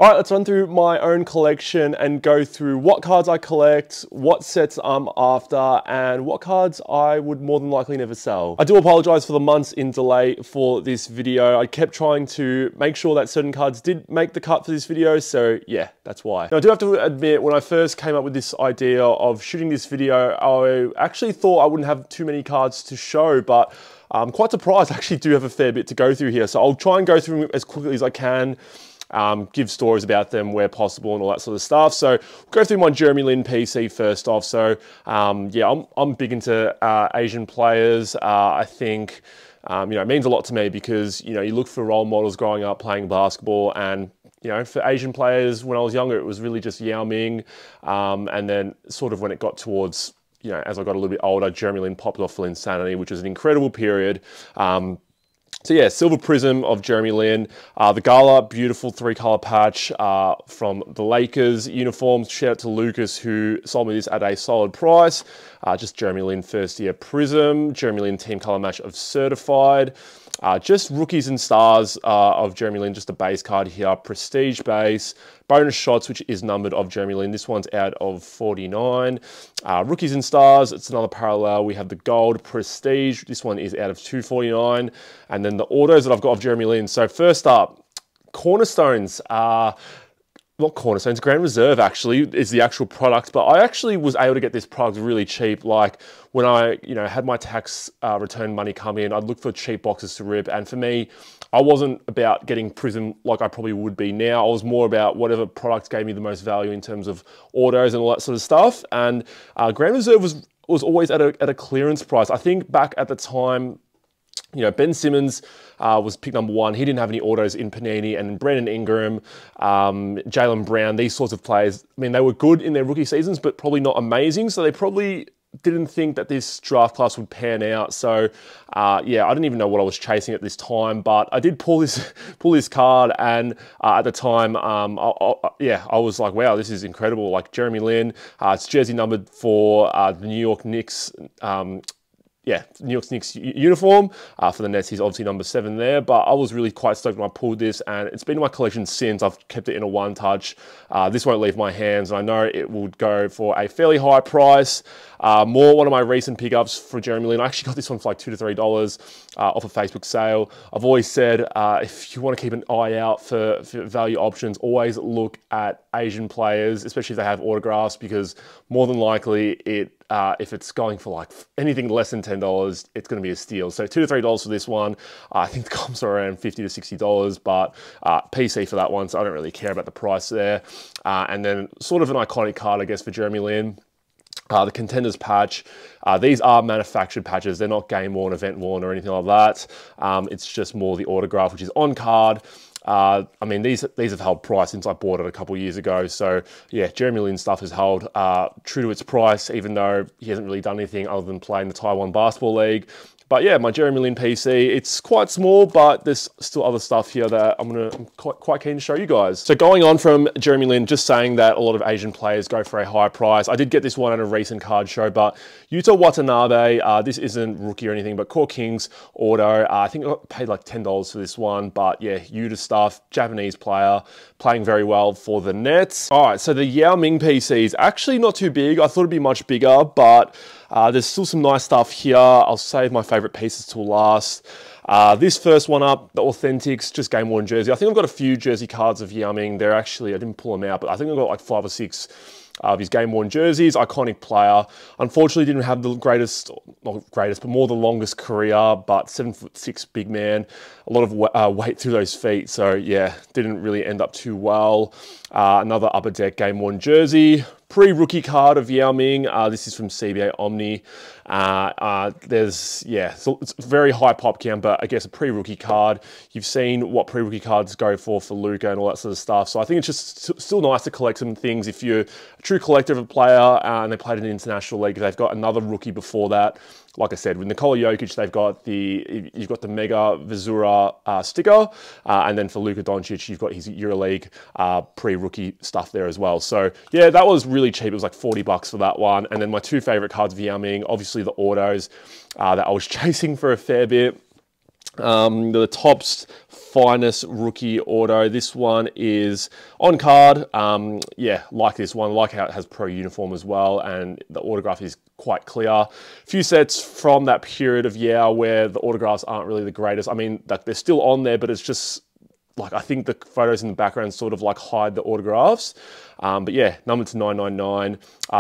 All right, let's run through my own collection and go through what cards I collect, what sets I'm after, and what cards I would more than likely never sell. I do apologize for the months in delay for this video. I kept trying to make sure that certain cards did make the cut for this video, so yeah, that's why. Now, I do have to admit, when I first came up with this idea of shooting this video, I actually thought I wouldn't have too many cards to show, but I'm quite surprised I actually do have a fair bit to go through here. So I'll try and go through them as quickly as I can. Give stories about them where possible and all that sort of stuff. So we'll go through my Jeremy Lin PC first off. So yeah, I'm big into Asian players. I think it means a lot to me because you look for role models growing up playing basketball, and for Asian players when I was younger, it was really just Yao Ming, and then sort of when it got towards as I got a little bit older, Jeremy Lin popped off for Insanity, which was an incredible period. So yeah, Silver Prism of Jeremy Lin. The Gala, beautiful 3-color patch from the Lakers uniforms. Shout out to Lucas who sold me this at a solid price. Just Jeremy Lin first year Prism. Jeremy Lin team color match of Certified. Just Rookies and Stars of Jeremy Lin, just a base card here. Prestige base. Bonus Shots, which is numbered of Jeremy Lin. This one's out of 49. Rookies and Stars, it's another parallel. We have the Gold Prestige. This one is out of 249. And then the autos that I've got of Jeremy Lin. So first up, Cornerstones. Not Cornerstones, Grand Reserve actually is the actual product, but I actually was able to get this product really cheap. Like when I, had my tax return money come in, I'd look for cheap boxes to rip. And for me, I wasn't about getting Prism like I probably would be now. I was more about whatever product gave me the most value in terms of autos and all that sort of stuff. And Grand Reserve was always at a clearance price. I think back at the time, Ben Simmons was pick number 1. He didn't have any autos in Panini, and Brandon Ingram, Jaylen Brown, these sorts of players, I mean, they were good in their rookie seasons, but probably not amazing. So they probably didn't think that this draft class would pan out. So yeah, I didn't even know what I was chasing at this time, but I did pull this card, and at the time, I was like, wow, this is incredible. Like Jeremy Lin, it's jersey numbered for the New York Knicks. New York Knicks uniform. For the Nets, he's obviously number 7 there, but I was really quite stoked when I pulled this, and it's been in my collection since. I've kept it in a one touch. This won't leave my hands, and I know it will go for a fairly high price. One of my recent pickups for Jeremy Lin. I actually got this one for like $2 to $3 off a Facebook sale. I've always said, if you want to keep an eye out for value options, always look at Asian players, especially if they have autographs, because more than likely if it's going for like anything less than $10, it's going to be a steal. So $2 to $3 for this one. I think the comps are around $50 to $60, but PC for that one, so I don't really care about the price there. And then sort of an iconic card, I guess, for Jeremy Lin. The Contenders patch. These are manufactured patches. They're not game worn, event worn, or anything like that. It's just more the autograph, which is on card. I mean, these have held price since I bought it a couple years ago. So yeah, Jeremy Lin stuff has held true to its price, even though he hasn't really done anything other than play in the Taiwan Basketball League. But yeah, my Jeremy Lin PC, it's quite small, but there's still other stuff here that I'm quite keen to show you guys. So going on from Jeremy Lin, just saying that a lot of Asian players go for a high price. I did get this one at a recent card show, but Yuta Watanabe, this isn't rookie or anything, but Core Kings auto. I think I paid like $10 for this one, but yeah, Yuta stuff, Japanese player, playing very well for the Nets. All right, so the Yao Ming PC is actually not too big. I thought it'd be much bigger, but there's still some nice stuff here. I'll save my favorite pieces till last. This first one up, the Authentics, just game worn jersey. I think I've got a few jersey cards of Yao Ming. They're actually, I didn't pull them out, but I think I've got like 5 or 6 of his game worn jerseys. Iconic player. Unfortunately, didn't have the greatest, not greatest, but more the longest career, but 7'6" big man. A lot of weight through those feet. So yeah, didn't really end up too well. Another Upper Deck game worn jersey. Pre-rookie card of Yao Ming. This is from CBA Omni. So it's very high pop count, but I guess a pre-rookie card. You've seen what pre-rookie cards go for Luka and all that sort of stuff. So I think it's just still nice to collect some things. If you're a true collector of a player and they played in the international league, they've got another rookie before that. Like I said, with Nikola Jokic, you've got the Mega Vizura sticker, and then for Luka Doncic, you've got his EuroLeague pre-rookie stuff there as well. So yeah, that was really cheap. It was like $40 for that one. And then my 2 favorite cards of Yao Ming, obviously the autos that I was chasing for a fair bit. The Topps finest rookie auto. This one is on card. Yeah, like this one, like how it has pro uniform as well, and the autograph is quite clear. A few sets from that period of where the autographs aren't really the greatest. I mean, like they're still on there, but it's just like I think the photos in the background sort of like hide the autographs. But yeah, numbered to 999.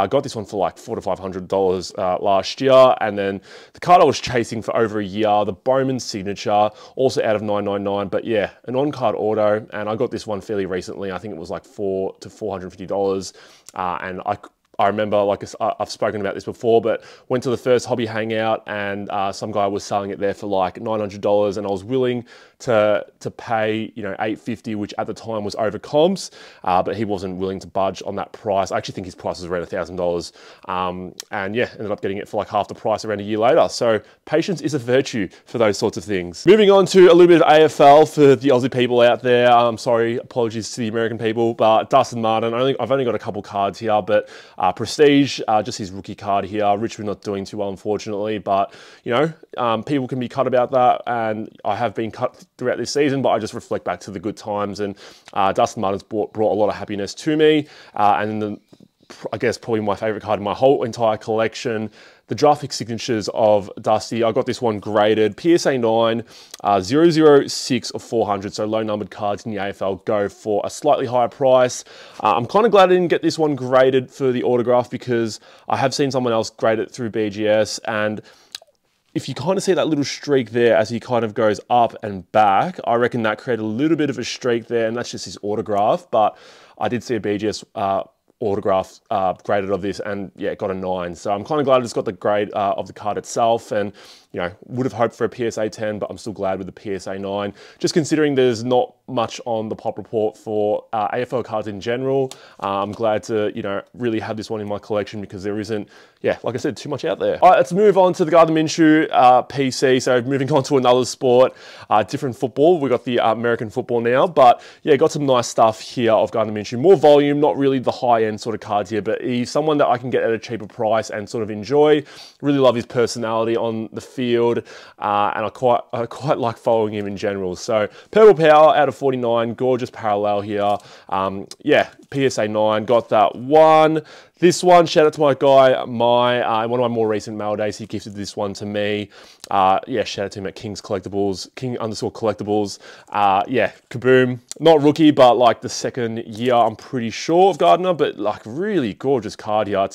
Got this one for like $400 to $500 last year. And then the card I was chasing for over a year, the Bowman signature, also out of 999. But yeah, an on-card auto. And I got this one fairly recently. I think it was like $400 to $450. And I remember, like I've spoken about this before, but went to the first hobby hangout and some guy was selling it there for like $900, and I was willing to pay, you know, $850, which at the time was over comps, but he wasn't willing to budge on that price. I actually think his price was around $1,000, and yeah, ended up getting it for like half the price around a year later. So patience is a virtue for those sorts of things. Moving on to a little bit of AFL for the Aussie people out there. Sorry, apologies to the American people, but Dustin Martin, I've only got a couple cards here, but Prestige, just his rookie card here. Richmond not doing too well, unfortunately, but you know, people can be cut about that, and I have been cut throughout this season, but I just reflect back to the good times, and Dustin Martin's brought a lot of happiness to me, and then I guess probably my favorite card in my whole entire collection, the draft pick signatures of Dusty. I got this one graded PSA 9, 006 of 400, so low numbered cards in the AFL go for a slightly higher price. I'm kind of glad I didn't get this one graded for the autograph, because I have seen someone else grade it through BGS, and if you kind of see that little streak there as he kind of goes up and back, I reckon that created a little bit of a streak there, and that's just his autograph. But I did see a BGS autograph graded of this, and yeah, it got a 9. So I'm kind of glad I just got the grade of the card itself, and you know, would have hoped for a PSA 10, but I'm still glad with the PSA 9. Just considering there's not much on the pop report for AFL cards in general, I'm glad to, you know, really have this one in my collection, because there isn't, yeah, like I said, too much out there. All right, let's move on to the Gardner Minshew PC. So moving on to another sport, different football. We got the American football now, but yeah, got some nice stuff here of Gardner Minshew. More volume, not really the high-end sort of cards here, but he's someone that I can get at a cheaper price and sort of enjoy. Really love his personality on the field, and I quite like following him in general. So Purple Power out of 49, gorgeous parallel here. Yeah, PSA 9, got that one. This one, shout out to my guy, one of my more recent mail days, he gifted this one to me. Yeah, shout out to him at King's Collectibles, King_Collectibles. Yeah, kaboom. Not rookie, but like the second year, I'm pretty sure, of Gardner, but like really gorgeous card here.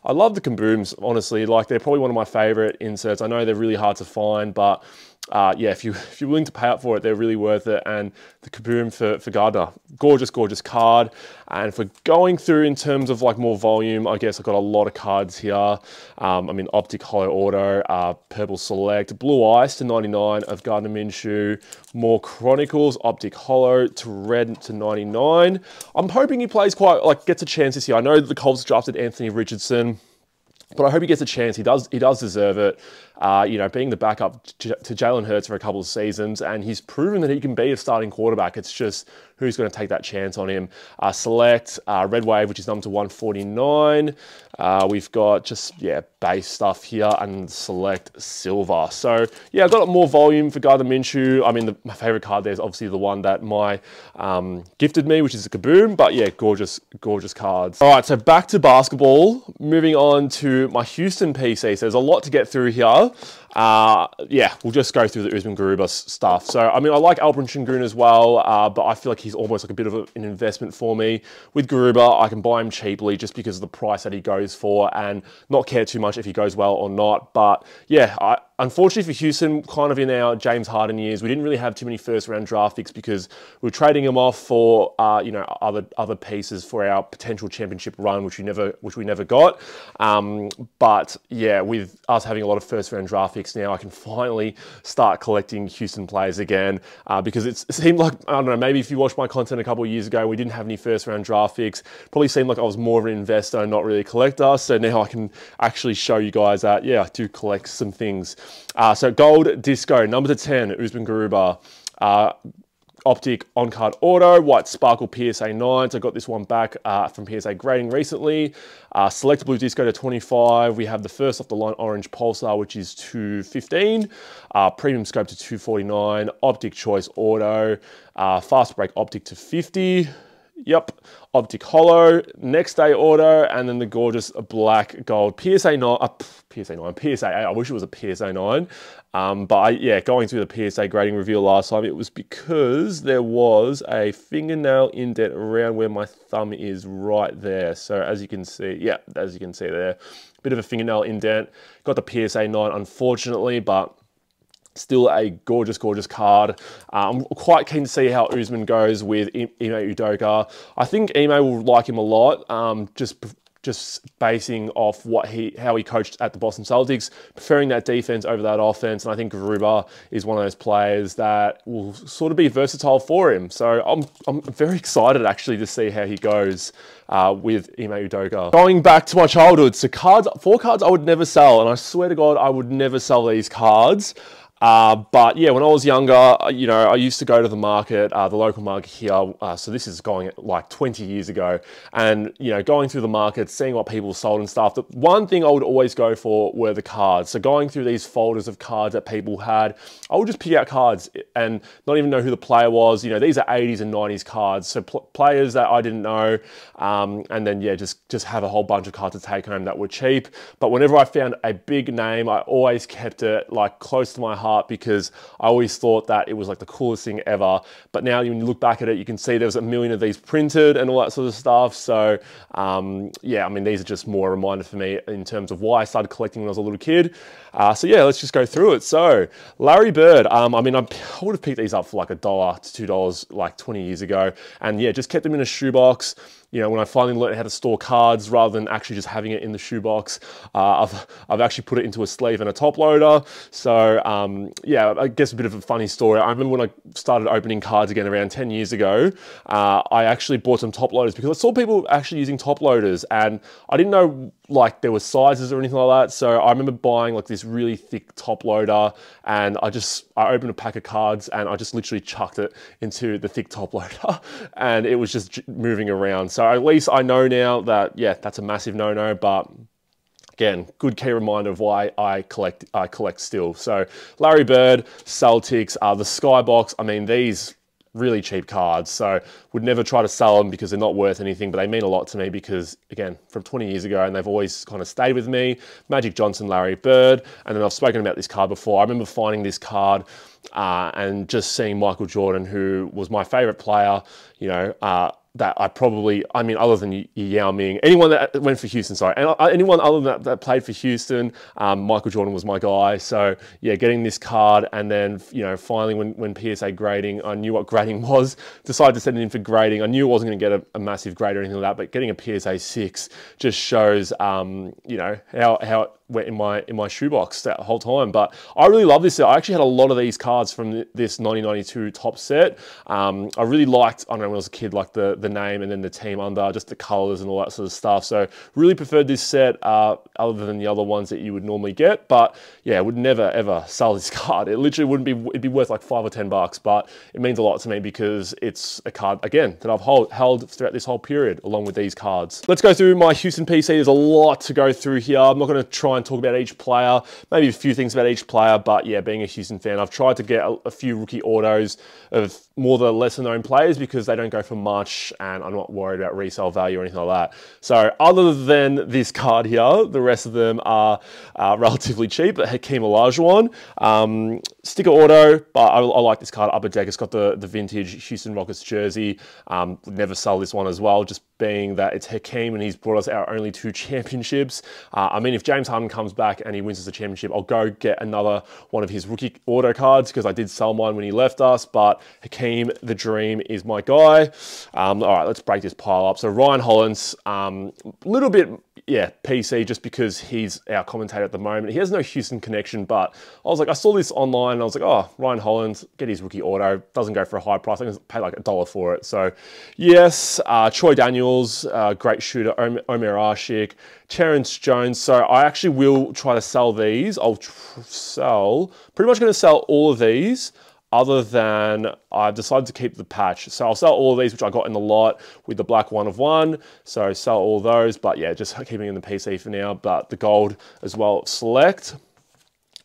I love the kabooms, honestly. Like, they're probably one of my favorite inserts. I know they're really hard to find, but yeah, if you're willing to pay up for it, they're really worth it. And the kaboom for Gardner, gorgeous, gorgeous card. And for going through in terms of like more volume, I guess I've got a lot of cards here. I mean, Optic Holo Auto, Purple Select, Blue Ice to 99 of Gardner Minshew, more Chronicles, Optic Holo to red to 99. I'm hoping he plays gets a chance this year. I know the Colts drafted Anthony Richardson, but I hope he gets a chance. He does deserve it. You know, being the backup to Jalen Hurts for a couple of seasons, and he's proven that he can be a starting quarterback. It's just who's going to take that chance on him. Select, Red Wave, which is numbered to 149. We've got just, yeah, base stuff here, and Select Silver. So, yeah, I've got more volume for Gardner Minshew. I mean, my favorite card there is obviously the one that my gifted me, which is a Kaboom. But, yeah, gorgeous, gorgeous cards. All right, so back to basketball. Moving on to my Houston PC. So there's a lot to get through here. Yeah, we'll just go through the Usman Garuba stuff. So, I mean, I like Alperen Sengun as well, but I feel like he's almost like a bit of an investment for me. With Garuba, I can buy him cheaply just because of the price that he goes for, and not care too much if he goes well or not. But yeah, unfortunately for Houston, kind of in our James Harden years, we didn't really have too many first-round draft picks because we were trading them off for you know, other pieces for our potential championship run, which we never got. But yeah, with us having a lot of first-round draft picks now, I can finally start collecting Houston players again, because it seemed like, I don't know, maybe if you watched my content a couple of years ago, we didn't have any first-round draft picks. Probably seemed like I was more of an investor and not really a collector. So now I can actually show you guys that, yeah, I do collect some things. So Gold Disco, number to 10, Usman Garuba. Optic on-card auto, white sparkle PSA 9s. I got this one back from PSA grading recently. Select blue disco to 25. We have the first off the line orange pulsar, which is 215. Premium scope to 249. Optic choice auto. Fast break optic to 50. Yep, optic holo, next day auto, and then the gorgeous black gold PSA 9, PSA 9, PSA 8, I wish it was a PSA 9. Yeah, going through the PSA grading reveal last time, it was because there was a fingernail indent around where my thumb is right there. So as you can see, yeah, as you can see there, bit of a fingernail indent. Got the PSA 9, unfortunately, but still a gorgeous, gorgeous card. I'm quite keen to see how Usman goes with Ime Udoka. I think Ime will like him a lot, just basing off how he coached at the Boston Celtics, preferring that defense over that offense. And I think Garuba is one of those players that will sort of be versatile for him. So I'm very excited actually to see how he goes with Ime Udoka. Going back to my childhood, so four cards I would never sell, and I swear to God I would never sell these cards. But yeah, when I was younger, you know, I used to go to the market, the local market here. So this is going like 20 years ago, and you know, going through the market, seeing what people sold and stuff. The one thing I would always go for were the cards. So going through these folders of cards that people had, I would just pick out cards and not even know who the player was. You know, these are 80s and 90s cards, so players that I didn't know, and then yeah, just have a whole bunch of cards to take home that were cheap. But whenever I found a big name, I always kept it like close to my heart, because I always thought that it was like the coolest thing ever. But now when you look back at it, you can see there's a million of these printed and all that sort of stuff. So yeah, I mean, these are just more a reminder for me in terms of why I started collecting when I was a little kid. So yeah, let's just go through it. So Larry Bird, I mean, I would have picked these up for like $1 to $2 like 20 years ago. And yeah, just kept them in a shoebox. You know, when I finally learned how to store cards rather than actually just having it in the shoebox, I've actually put it into a sleeve and a top loader. So yeah, I guess a bit of a funny story. I remember when I started opening cards again around 10 years ago, I actually bought some top loaders because I saw people actually using top loaders, and I didn't know like there were sizes or anything like that. So I remember buying like this really thick top loader, and I opened a pack of cards and I just literally chucked it into the thick top loader and it was just moving around. So at least I know now that, yeah, that's a massive no-no, but again, good key reminder of why I collect still. So Larry Bird, Celtics, the Skybox, I mean, these really cheap cards, so would never try to sell them because they're not worth anything, but they mean a lot to me because, again, from 20 years ago, and they've always kind of stayed with me. Magic Johnson, Larry Bird, and then I've spoken about this card before. I remember finding this card and just seeing Michael Jordan, who was my favorite player, you know, that I mean, other than Yao Ming, anyone that went for Houston, sorry, anyone other than that played for Houston, Michael Jordan was my guy. So yeah, getting this card, and then, you know, finally when PSA grading, I knew what grading was, decided to send it in for grading. I knew it wasn't going to get a massive grade or anything like that, but getting a PSA 6 just shows, you know, how it went in my shoebox that whole time. But I really love this set. I actually had a lot of these cards from this 1992 top set. I really liked, I don't know, when I was a kid, like the name and then the team under, just the colors and all that sort of stuff. So really preferred this set other than the other ones that you would normally get. But yeah, I would never ever sell this card. It literally wouldn't be, it'd be worth like $5 or $10, but it means a lot to me because it's a card, again, that I've held throughout this whole period along with these cards. Let's go through my Houston PC. There's a lot to go through here. I'm not going to try and talk about each player, maybe a few things about each player, but yeah, being a Houston fan, I've tried to get a few rookie autos of more the lesser known players because they don't go for much and I'm not worried about resale value or anything like that. So other than this card here, the rest of them are relatively cheap. Hakeem Olajuwon, sticker auto, but I like this card, Upper Deck. It's got the vintage Houston Rockets jersey. Would never sell this one as well, just being that it's Hakeem and he's brought us our only 2 championships. I mean, if James Harden comes back and he wins us a championship, I'll go get another one of his rookie auto cards because I did sell mine when he left us, but Hakeem the Dream is my guy. All right, let's break this pile up. So Ryan Hollins, little bit, yeah, PC, just because he's our commentator at the moment. He has no Houston connection, but I was like, I saw this online and I was like, oh, Ryan Hollins, get his rookie auto. Doesn't go for a high price. I think I paid like $1 for it. So yes, Troy Daniels, great shooter, Omer Ashik, Terrence Jones. So I actually will try to sell these. I'll pretty much going to sell all of these. other than I've decided to keep the patch. So I'll sell all of these, which I got in the lot with the black 1 of 1. So sell all those, but yeah, just keeping in the PC for now, but the gold as well, select.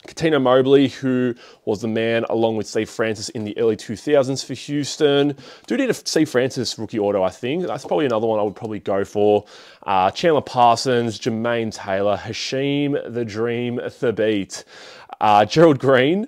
Coutinho Mobley, who was the man along with Steve Francis in the early 2000s for Houston. Do need a Steve Francis rookie auto, I think. That's probably another one I would probably go for. Chandler Parsons, Jermaine Taylor, Hashim the Dream Thabit. Gerald Green,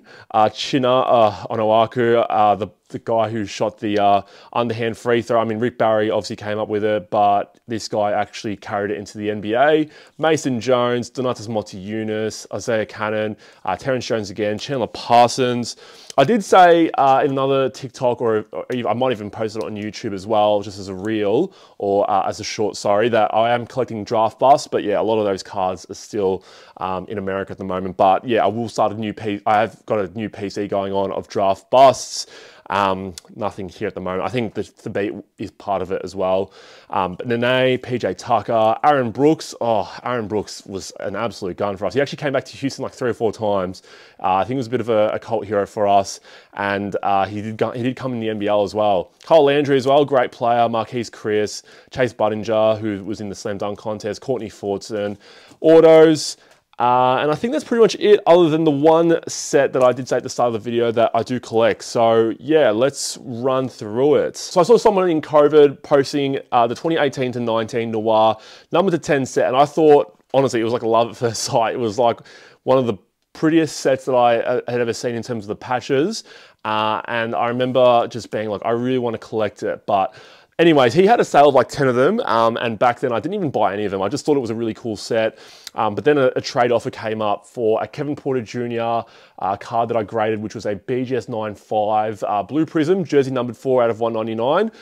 China Onoaku, the guy who shot the underhand free throw. I mean, Rick Barry obviously came up with it, but this guy actually carried it into the NBA. Mason Jones, Donatas Motiejunas, Isaiah Cannon, Terrence Jones again, Chandler Parsons. I did say in another TikTok, or I might even post it on YouTube as well, just as a reel, or as a short, sorry, that I am collecting draft busts, but yeah, a lot of those cards are still in America at the moment. But yeah, I will start a new I have got a new PC going on of draft busts. Nothing here at the moment. I think the beat is part of it as well. But Nene, PJ Tucker, Aaron Brooks. Oh, Aaron Brooks was an absolute gun for us. He actually came back to Houston like 3 or 4 times. I think he was a bit of a cult hero for us. And he did come in the NBL as well. Kyle Landry as well, great player. Marquise Chris, Chase Budinger, who was in the slam dunk contest. Courtney Fortson, autos. And I think that's pretty much it, other than the one set that I did say at the start of the video that I do collect. So yeah, let's run through it. So I saw someone in COVID posting the 2018 to 19 Noir number to 10 set, and I thought, honestly, it was like a love at first sight. It was like one of the prettiest sets that I had ever seen in terms of the patches. And I remember just being like, I really want to collect it, but anyways, he had a sale of like 10 of them, and back then I didn't even buy any of them. I just thought it was a really cool set. But then a trade offer came up for a Kevin Porter Jr. Card that I graded, which was a BGS 95 Blue Prism, jersey numbered 4 out of 199.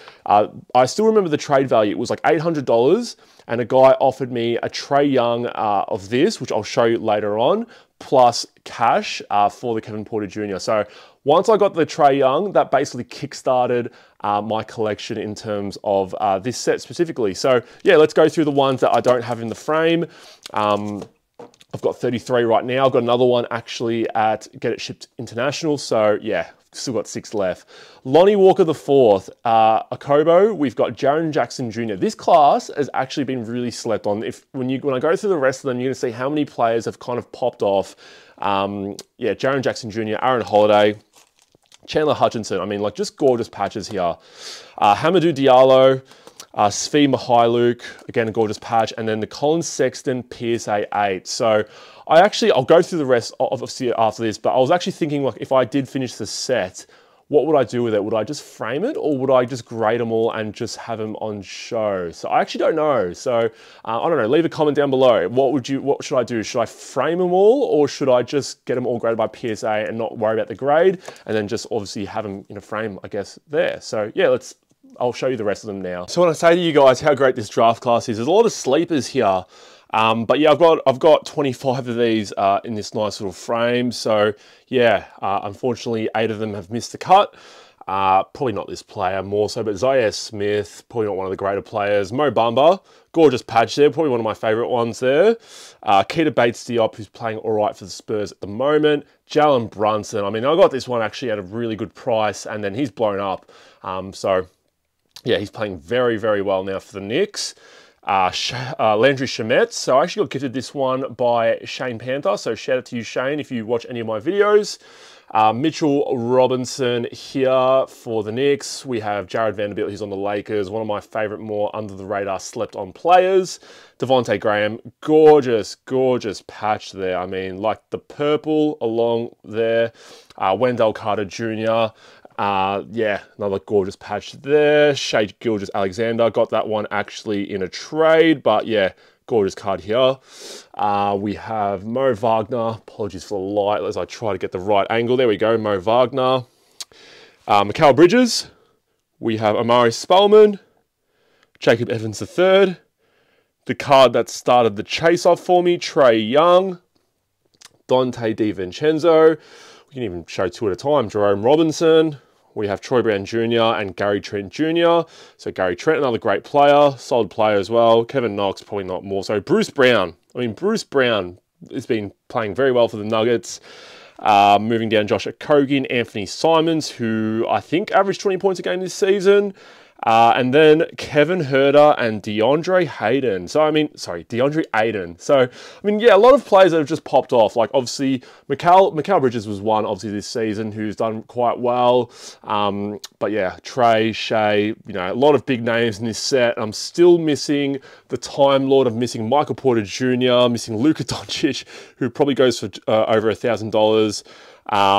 I still remember the trade value. It was like $800, and a guy offered me a Trae Young of this, which I'll show you later on, plus cash for the Kevin Porter Jr. So once I got the Trae Young, that basically kickstarted my collection in terms of this set specifically. So yeah, let's go through the ones that I don't have in the frame. I've got 33 right now. I've got another one actually at Get It Shipped International. So yeah, still got 6 left. Lonnie Walker IV, Akobo. We've got Jaren Jackson Jr. This class has actually been really slept on. When I go through the rest of them, you're gonna see how many players have kind of popped off. Yeah, Jaren Jackson Jr., Aaron Holiday, Chandler Hutchinson. I mean, like, just gorgeous patches here. Hamidou Diallo, Svi Mihailuk, again, a gorgeous patch. And then the Colin Sexton PSA 8. So I'll go through the rest obviously after this, but I was actually thinking, like, if I did finish the set, what would I do with it? Would I just frame it, or would I just grade them all and just have them on show? So I actually don't know. So I don't know, leave a comment down below. What should I do? Should I frame them all, or should I just get them all graded by PSA and not worry about the grade, and then just obviously have them in a frame, I guess, there. So yeah, I'll show you the rest of them now. So when I say to you guys how great this draft class is, there's a lot of sleepers here. But yeah, I've got 25 of these in this nice little frame. So yeah, unfortunately, 8 of them have missed the cut. Probably not this player more so, but Zaire Smith, probably not one of the greater players. Mo Bamba, gorgeous patch there, probably one of my favorite ones there. Keita Bates-Diop, who's playing all right for the Spurs at the moment. Jalen Brunson, I mean, I got this one actually at a really good price, and then he's blown up. So yeah, he's playing very, very well now for the Knicks. Landry Shamet. So I actually got gifted this one by Shane Panther. So shout out to you, Shane, if you watch any of my videos. Mitchell Robinson here for the Knicks. We have Jared Vanderbilt, who's on the Lakers. One of my favorite, more under the radar, slept on players. Devontae Graham, gorgeous, gorgeous patch there. I mean, like the purple along there. Wendell Carter Jr. Yeah, another gorgeous patch there. Shea Gilgeous-Alexander, got that one actually in a trade, but yeah, gorgeous card here. We have Mo Wagner. Apologies for the light as I try to get the right angle. There we go, Mo Wagner. Mikal Bridges. We have Amari Spellman. Jacob Evans III. The card that started the chase off for me, Trae Young. Dante DiVincenzo. We can even show 2 at a time. Jerome Robinson. We have Troy Brown Jr. and Gary Trent Jr. So Gary Trent, another great player, solid player as well. Kevin Knox, probably not more so. Bruce Brown. I mean, Bruce Brown has been playing very well for the Nuggets. Moving down, Josh Okogie, Anthony Simons, who I think averaged 20 points a game this season. And then Kevin Herter and DeAndre Hayden. DeAndre Ayton. So, I mean, yeah, a lot of players that have just popped off. Like, obviously, Mikal Bridges was one, obviously, this season, who's done quite well. But yeah, Trey, Shea, you know, a lot of big names in this set. I'm still missing the Time Lord. I'm missing Michael Porter Jr., missing Luka Doncic, who probably goes for over $1,000.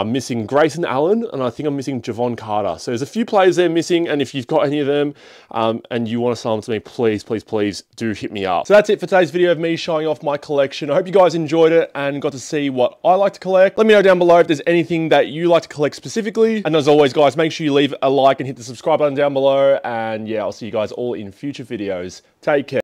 Missing Grayson Allen, and I think I'm missing Javon Carter. So there's a few players there missing, and if you've got any of them and you want to sell them to me, please, please, please do hit me up. So that's it for today's video of me showing off my collection. I hope you guys enjoyed it and got to see what I like to collect. Let me know down below if there's anything that you like to collect specifically. And as always, guys, make sure you leave a like and hit the subscribe button down below. And yeah, I'll see you guys all in future videos. Take care.